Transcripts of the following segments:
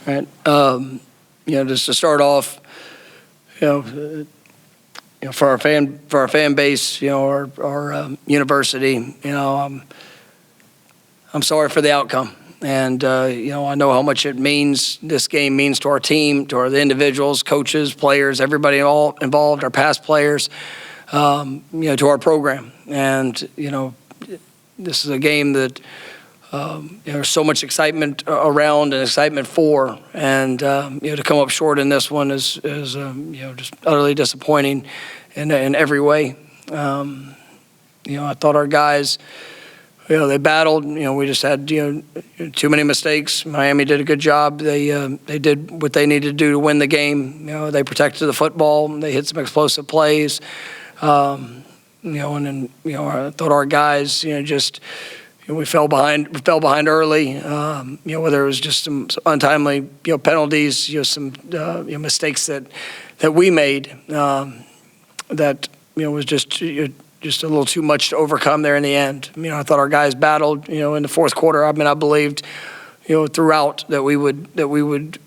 Right. Just to start off, for our fan base, our university, I'm sorry for the outcome. And, I know how much this game means to our team, to the individuals, coaches, players, everybody all involved, our past players, to our program. And, this is a game that there's so much excitement around and excitement for. And, to come up short in this one is just utterly disappointing in every way. I thought our guys, they battled. We just had too many mistakes. Miami did a good job. They did what they needed to do to win the game. They protected the football. They hit some explosive plays. And then I thought our guys we fell behind early. Whether it was just some untimely penalties, some mistakes that we made that was just a little too much to overcome there in the end. I thought our guys battled, in the fourth quarter. I believed, throughout that we would,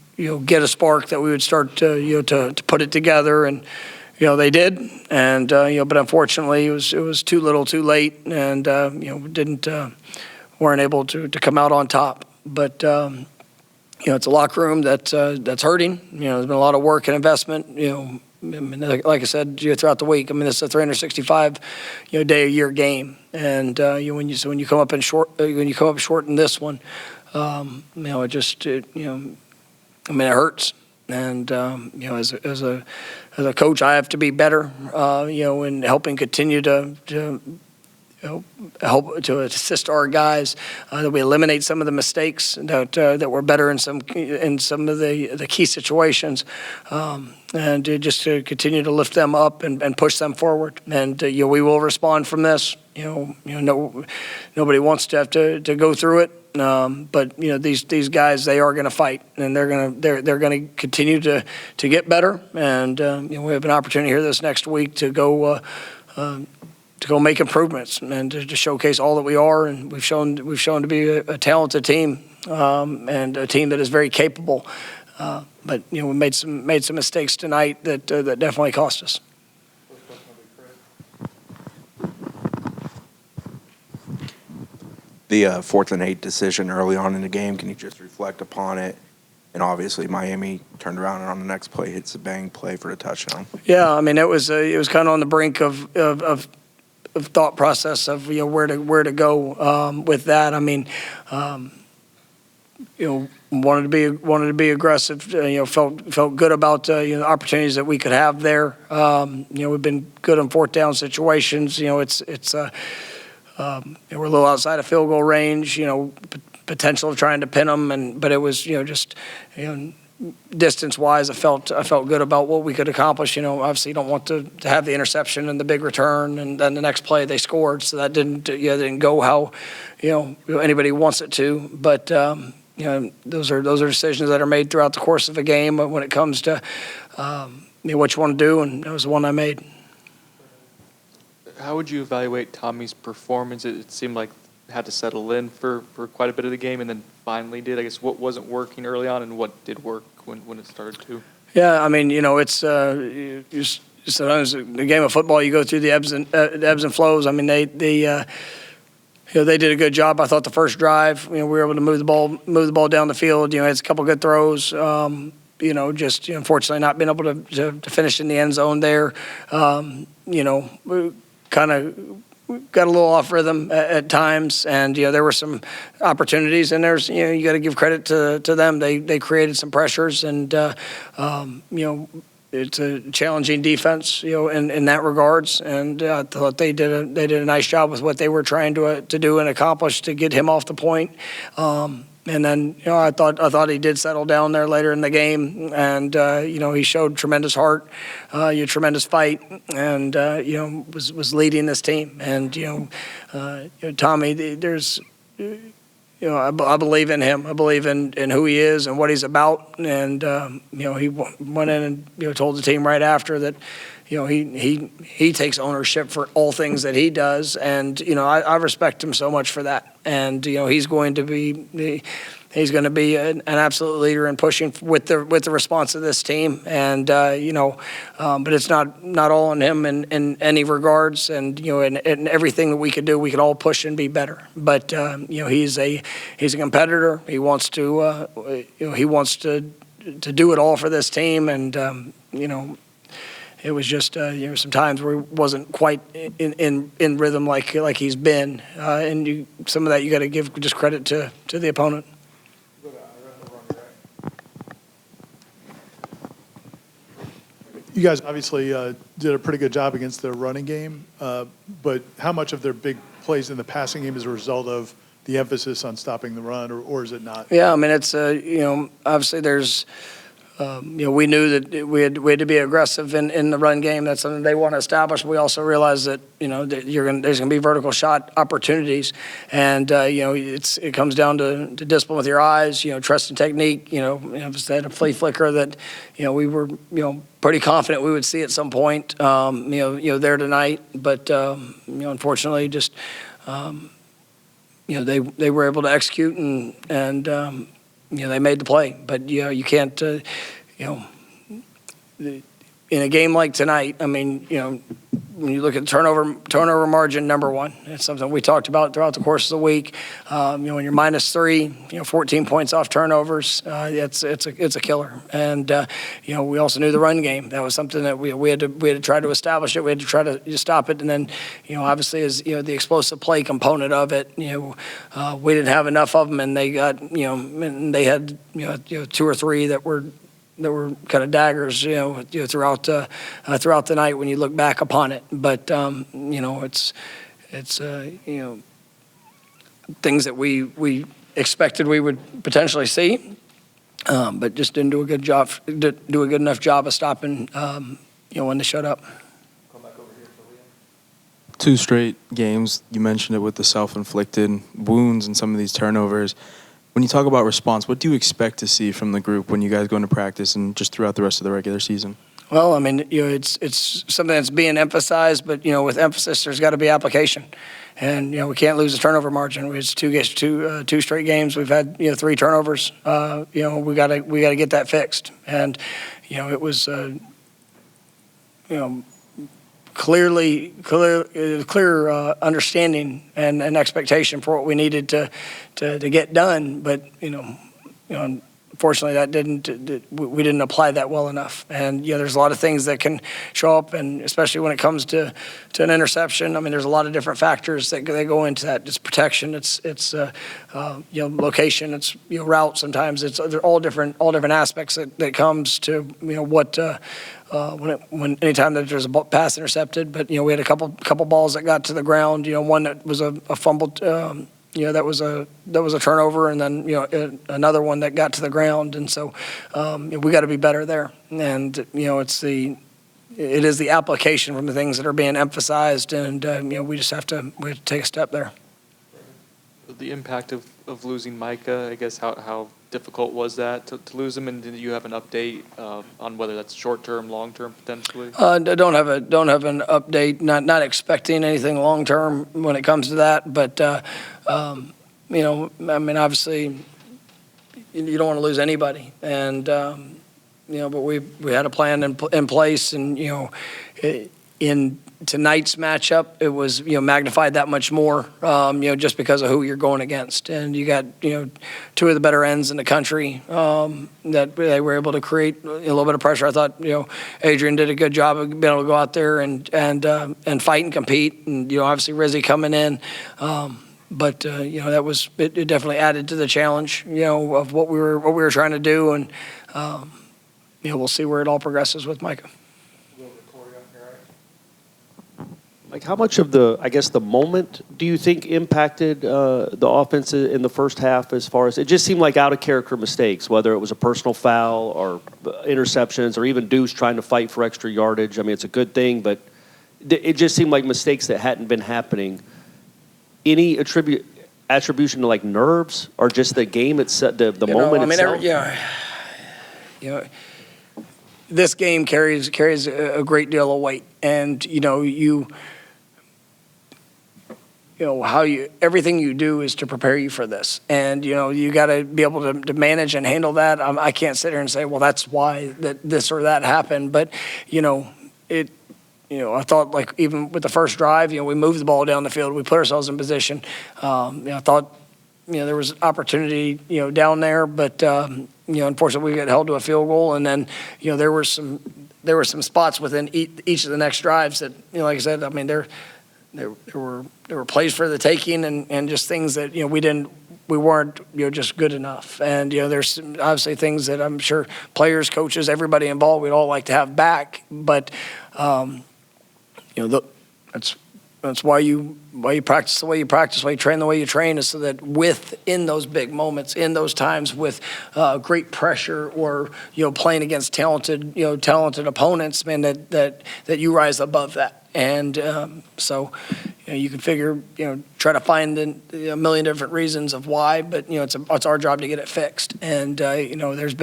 get a spark, that we would start to put it together, and they did. And but unfortunately, it was too little, too late, and weren't able to come out on top. But it's a locker room that's hurting. There's been a lot of work and investment. Like I said, throughout the week. This is a 365 day a year game, and when you come up short in this one, it just it hurts. And as a coach, I have to be better, in helping continue to help to assist our guys, that we eliminate some of the mistakes, that we're better in some of the key situations, and just to continue to lift them up and push them forward. And we will respond from this. Nobody wants to have to go through it. But these guys, they are going to fight, and they're going to continue to get better. And we have an opportunity here this next week to go make improvements and to showcase all that we are. And we've shown to be a talented team, and a team that is very capable. But we made some mistakes tonight that definitely cost us. The 4th and 8 decision early on in the game, can you just reflect upon it? And obviously Miami turned around and on the next play hits a bang play for the touchdown. Yeah, it was kind of on the brink of thought process of where to go with that. Wanted to be aggressive. Felt good about the opportunities that we could have there. We've been good on 4th down situations. We're a little outside of field goal range. Potential of trying to pin them, but it was just distance-wise, I felt good about what we could accomplish. Obviously you don't want to have the interception and the big return, and then the next play they scored, so that didn't go how anybody wants it to. But those are decisions that are made throughout the course of a game when it comes to what you want to do, and that was the one I made. How would you evaluate Tommy's performance? It seemed like it had to settle in for quite a bit of the game, and then finally did. I guess what wasn't working early on, and what did work when it started to? Yeah, it's sometimes the game of football. You go through the ebbs and flows. They did a good job. I thought the first drive, we were able to move the ball down the field. It's a couple good throws. Just unfortunately not being able to finish in the end zone there. We kind of got a little off rhythm at times, and there were some opportunities, and there's you got to give credit to them. They created some pressures, and it's a challenging defense in that regards, and I thought they did a nice job with what they were trying to do and accomplish to get him off the point. And then, I thought he did settle down there later in the game, and he showed tremendous heart, tremendous fight, and was leading this team. And Tommy, there's I believe in him. I believe in who he is and what he's about. And he went in and told the team right after that he takes ownership for all things that he does, and I respect him so much for that. And he's going to be an absolute leader in pushing with the response of this team. And but it's not all on him in any regards. And in everything that we could do, we could all push and be better. But he's a competitor. He wants to do it all for this team. And it was just some times where he wasn't quite in rhythm like he's been. And some of that you got to give just credit to the opponent. You guys obviously did a pretty good job against their running game, but how much of their big plays in the passing game is a result of the emphasis on stopping the run, or is it not? Yeah, I mean, it's obviously there's we knew that we had to be aggressive in the run game. That's something they want to establish. We also realize that that there's going to be vertical shot opportunities, and it comes down to discipline with your eyes. Trust and technique. Instead of flea flicker that we were pretty confident we would see at some point. There tonight, but unfortunately just they were able to execute and they made the play. But you can't in a game like tonight. I mean, when you look at turnover margin, number one, it's something we talked about throughout the course of the week. When you're -3, 14 points off turnovers, it's a killer. And we also knew the run game. That was something that we had to try to establish it. We had to try to stop it. And then obviously as the explosive play component of it, we didn't have enough of them, and they got and they had 2 or 3 that were kind of daggers, throughout the night when you look back upon it. But it's things that we expected we would potentially see, but just didn't do a good enough job of stopping when they showed up. 2 straight games, you mentioned it, with the self-inflicted wounds and some of these turnovers. When you talk about response, what do you expect to see from the group when you guys go into practice and just throughout the rest of the regular season? Well, I mean, it's something that's being emphasized, but with emphasis, there's got to be application, and we can't lose the turnover margin. It's two straight games. We've had 3 turnovers. We got to get that fixed, and it was clear understanding and expectation for what we needed to get done, but unfortunately we didn't apply that well enough. And there's a lot of things that can show up, and especially when it comes to an interception. I mean, there's a lot of different factors that go into that. It's protection, it's location, it's route. Sometimes they're all different aspects that comes to what when anytime that there's a pass intercepted. But we had a couple balls that got to the ground. One that was a fumble. That was a turnover, and then another one that got to the ground. And so we got to be better there. And it is the application from the things that are being emphasized, and we just have to take a step there. The impact of losing Micah, I guess, how difficult was that to lose him, and did you have an update on whether that's short-term, long-term potentially? Don't have an update. Not expecting anything long-term when it comes to that, but I mean, obviously you don't want to lose anybody, and but we had a plan in place, and in tonight's matchup, it was magnified that much more, just because of who you're going against, and you got 2 of the better ends in the country that they were able to create a little bit of pressure. I thought Adrian did a good job of being able to go out there and fight and compete, and obviously Rizzy coming in, but that was it definitely added to the challenge of what we were trying to do, and we'll see where it all progresses with Micah. Like, how much of the moment do you think impacted the offense in the first half, as far as it just seemed like out-of-character mistakes, whether it was a personal foul or interceptions or even Deuce trying to fight for extra yardage? I mean, it's a good thing, but it just seemed like mistakes that hadn't been happening. Any attribution to, like, nerves or just the game itself, the moment itself? this game carries a great deal of weight, and everything you do is to prepare you for this, and you got to be able to manage and handle that. I can't sit here and say, well, that's why that this or that happened, but I thought, like, even with the first drive, we moved the ball down the field, we put ourselves in position. I thought there was opportunity down there, but unfortunately we got held to a field goal, and then there were some spots within each of the next drives that like I said, I mean there were plays for the taking, and just things that we weren't just good enough. And there's obviously things that I'm sure players, coaches, everybody involved, we'd all like to have back, but that's why you practice the way you practice, why you train the way you train, is so that in those big moments, in those times with great pressure, or playing against talented opponents, man, that you rise above that. And so you can figure, try to find a million different reasons of why, but it's our job to get it fixed. And there's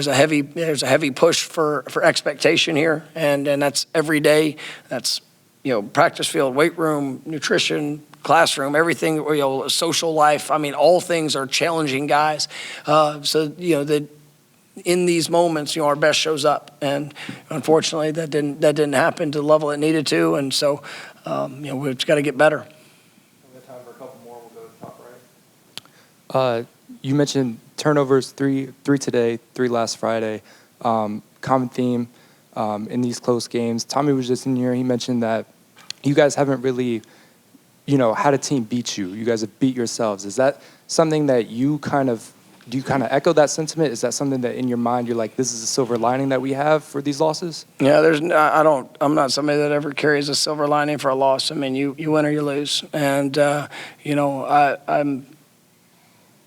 a heavy push for expectation here, and that's every day. That's practice field, weight room, nutrition, classroom, everything, social life. I mean, all things are challenging guys. So that in these moments, our best shows up, and unfortunately, that didn't happen to the level it needed to, and so we've just got to get better. We have time for a couple more. We'll go to the top right. You mentioned turnovers, three today, 3 last Friday. Common theme in these close games. Tommy was just in here. He mentioned that you guys haven't really, had a team beat you. You guys have beat yourselves. Is that something that do you kind of echo that sentiment? Is that something that in your mind you're like, this is a silver lining that we have for these losses? Yeah, I'm not somebody that ever carries a silver lining for a loss. I mean, you win or you lose. And, I'm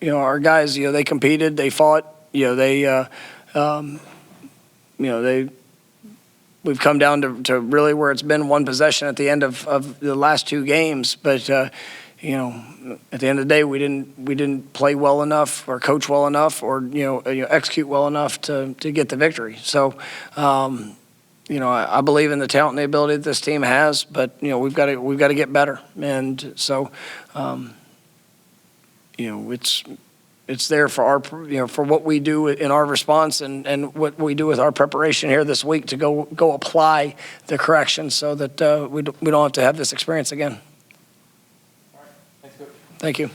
our guys, they competed, they fought, we've come down to really where it's been one possession at the end of the last 2 games. But, at the end of the day, we didn't play well enough, or coach well enough, or execute well enough to get the victory. So, I believe in the talent and the ability that this team has, but we've got to get better. And so, it's there for our for what we do in our response, and what we do with our preparation here this week to go apply the correction, so that we don't have to have this experience again. All right. Thanks, Coach. Thank you.